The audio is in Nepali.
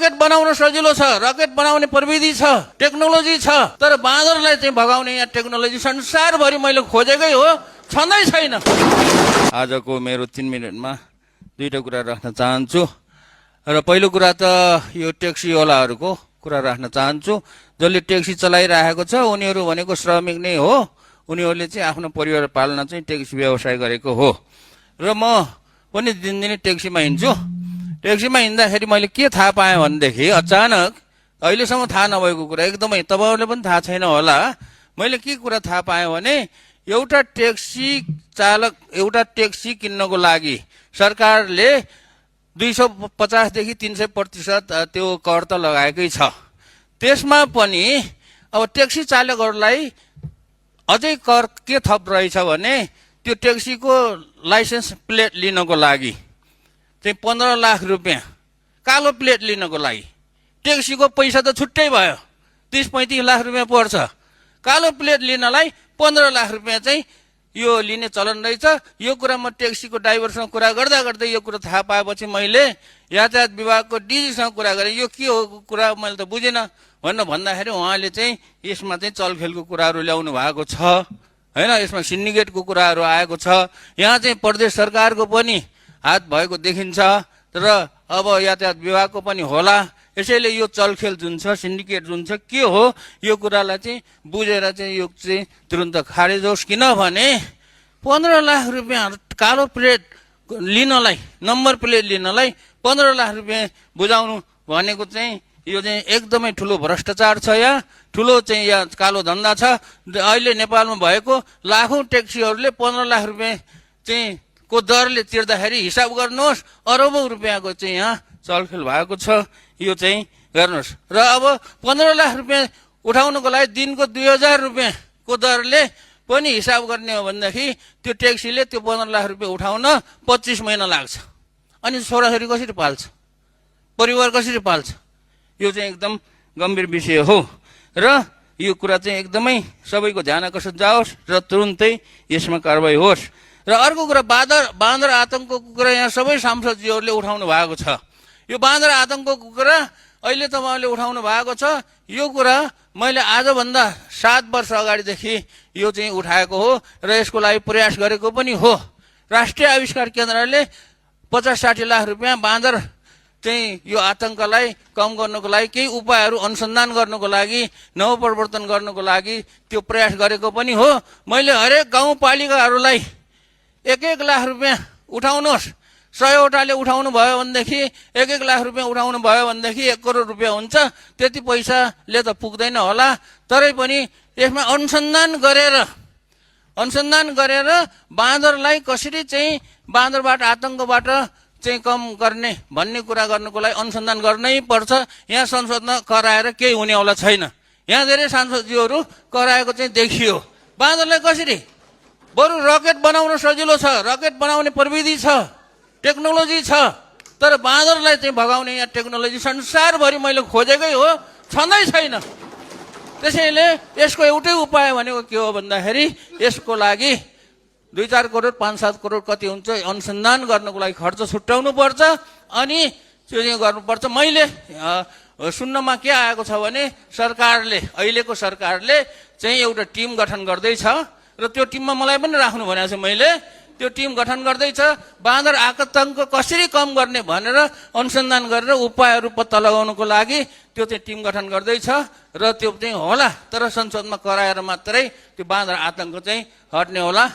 रकेट बनाउन सजिलो छ, रकेट बनाउने प्रविधि छ, टेक्नोलोजी छ, तर बाँदरलाई चाहिँ भगाउने यहाँ टेक्नोलोजी संसारभरि मैले खोजेकै हो, छँदै छैन। आजको मेरो 3 मिनटमा दुईटा कुरा राख्न चाहन्छु र पहिलो कुरा त यो ट्याक्सीवालाहरूको कुरा राख्न चाहन्छु। जसले ट्याक्सी चलाइरहेको छ उनीहरू भनेको श्रमिक नै हो, उनीहरूले चाहिँ आफ्नो परिवार पाल्न चाहिँ ट्याक्सी व्यवसाय गरेको हो। र म पनि दिनदिनै ट्याक्सीमा हिँड्छु। ट्याक्सीमा हिँड्दाखेरि मैले के थाहा पाएँ भनेदेखि अचानक अहिलेसम्म थाहा नभएको कुरा, एकदमै तपाईँहरूले पनि थाहा छैन होला, मैले के कुरा थाहा पाएँ भने एउटा ट्याक्सी चालक एउटा ट्याक्सी किन्नको लागि सरकारले 250 देखि 300% त्यो कर त लगाएकै छ। त्यसमा पनि अब ट्याक्सी चालकहरूलाई अझै कर के थप रहेछ भने त्यो ट्याक्सीको लाइसेन्स प्लेट लिनको लागि चाहिँ 15 लाख रुपियाँ, कालो प्लेट लिनको लागि। ट्याक्सीको पैसा त छुट्टै भयो, 30-35 लाख रुपियाँ पर्छ। कालो प्लेट लिनलाई 15 लाख रुपियाँ चाहिँ यो लिने चलन रहेछ। यो कुरा म ट्याक्सीको ड्राइभरसँग कुरा गर्दा गर्दै यो कुरा थाहा पाएपछि मैले यातायात विभागको डिजीसँग कुरा गरेँ। यो के हो कुरा मैले त बुझिनँ भनेर भन्दाखेरि उहाँले चाहिँ यसमा चाहिँ चलखेलको कुराहरू ल्याउनु भएको छ होइन, यसमा सिन्डिकेटको कुराहरू आएको छ। यहाँ चाहिँ प्रदेश सरकारको पनि हात भएको देखिन्छ र अब यातायात विभागको पनि होला। यसैले यो चलखेल जुन छ, सिन्डिकेट जुन छ, के हो यो कुरालाई चाहिँ बुझेर चाहिँ यो चाहिँ तुरन्त खारेज होस्। किनभने 15 लाख रुपियाँ कालो प्लेट लिनलाई, नम्बर प्लेट लिनलाई 15 लाख रुपियाँ बुझाउनु भनेको चाहिँ यो चाहिँ एकदमै ठुलो भ्रष्टाचार छ। यहाँ ठुलो चाहिँ यहाँ कालो धन्दा छ। अहिले नेपालमा भएको लाखौँ ट्याक्सीहरूले 15 लाख रुपियाँ चाहिँ को दरले तिर्दाखेरि हिसाब गर्नुहोस्, अरबौँ रुपियाँको चाहिँ यहाँ चलखेल भएको छ। यो चाहिँ गर्नुहोस्। र अब 15 लाख रुपियाँ उठाउनको लागि दिनको 2000 रुपियाँको दरले पनि हिसाब गर्ने हो भनेदेखि त्यो ट्याक्सीले त्यो 15 लाख रुपियाँ उठाउन 25 महिना लाग्छ। अनि छोराछोरी कसरी पाल्छ, परिवार कसरी पाल्छ? यो चाहिँ एकदम गम्भीर विषय हो र यो कुरा चाहिँ एकदमै सबैको ध्यान आकर्षण जाओस् र तुरुन्तै यसमा कारबाही होस्। र अर्को कुरा बाँदर आतङ्कको कुरा यहाँ सबै सांसदजीहरूले उठाउनु भएको छ। यो बाँदर आतङ्कको कुरा अहिले तपाईँहरूले उठाउनु भएको छ। यो कुरा मैले आजभन्दा 7 वर्ष अगाडिदेखि यो चाहिँ उठाएको हो र यसको लागि प्रयास गरेको पनि हो। राष्ट्रिय आविष्कार केन्द्रले 50-60 लाख रुपियाँ बाँदर चाहिँ यो आतङ्कलाई कम गर्नको लागि केही उपायहरू अनुसन्धान गर्नको लागि, नवप्रवर्तन गर्नको लागि त्यो प्रयास गरेको पनि हो। मैले हरेक गाउँपालिकाहरूलाई 1-1 लाख रुपियाँ उठाउनुहोस्, 100वटाले उठाउनु भयो भनेदेखि 1-1 लाख रुपियाँ उठाउनु भयो भनेदेखि 1 करोड रुपियाँ हुन्छ। त्यति पैसाले त पुग्दैन होला, तरै पनि यसमा अनुसन्धान गरेर बाँदरलाई कसरी चाहिँ बाँदरबाट आतङ्कबाट चाहिँ कम गर्ने भन्ने कुरा गर्नुको लागि अनुसन्धान गर्नै पर्छ। यहाँ संसदमा कराएर केही हुनेवाला छैन। यहाँ धेरै सांसदजीहरू कराएको चाहिँ देखियो। बाँदरलाई कसरी, बरु रकेट बनाउन सजिलो छ, रकेट बनाउने प्रविधि छ, टेक्नोलोजी छ, तर बाँदरलाई चाहिँ भगाउने यहाँ टेक्नोलोजी संसारभरि मैले खोजेकै हो, छँदै छैन। त्यसैले यसको एउटै उपाय भनेको के हो भन्दाखेरि यसको लागि 2-4 करोड 5-7 करोड कति हुन्छ अनुसन्धान गर्नको लागि खर्च छुट्याउनु पर्छ अनि त्यो चाहिँ गर्नुपर्छ। मैले सुन्नमा के आएको छ भने अहिलेको सरकारले चाहिँ एउटा टिम गठन गर्दैछ र त्यो टिममा मलाई पनि राख्नु भनेको छ। मैले त्यो टिम गठन गर्दैछ, बाँदर आतङ्क कसरी कम गर्ने भनेर अनुसन्धान गरेर उपायहरू पत्ता लगाउनको लागि त्यो चाहिँ टिम गठन गर्दैछ र त्यो चाहिँ होला, तर संसदमा कराएर मात्रै त्यो बाँदर आतङ्क चाहिँ हट्ने होला।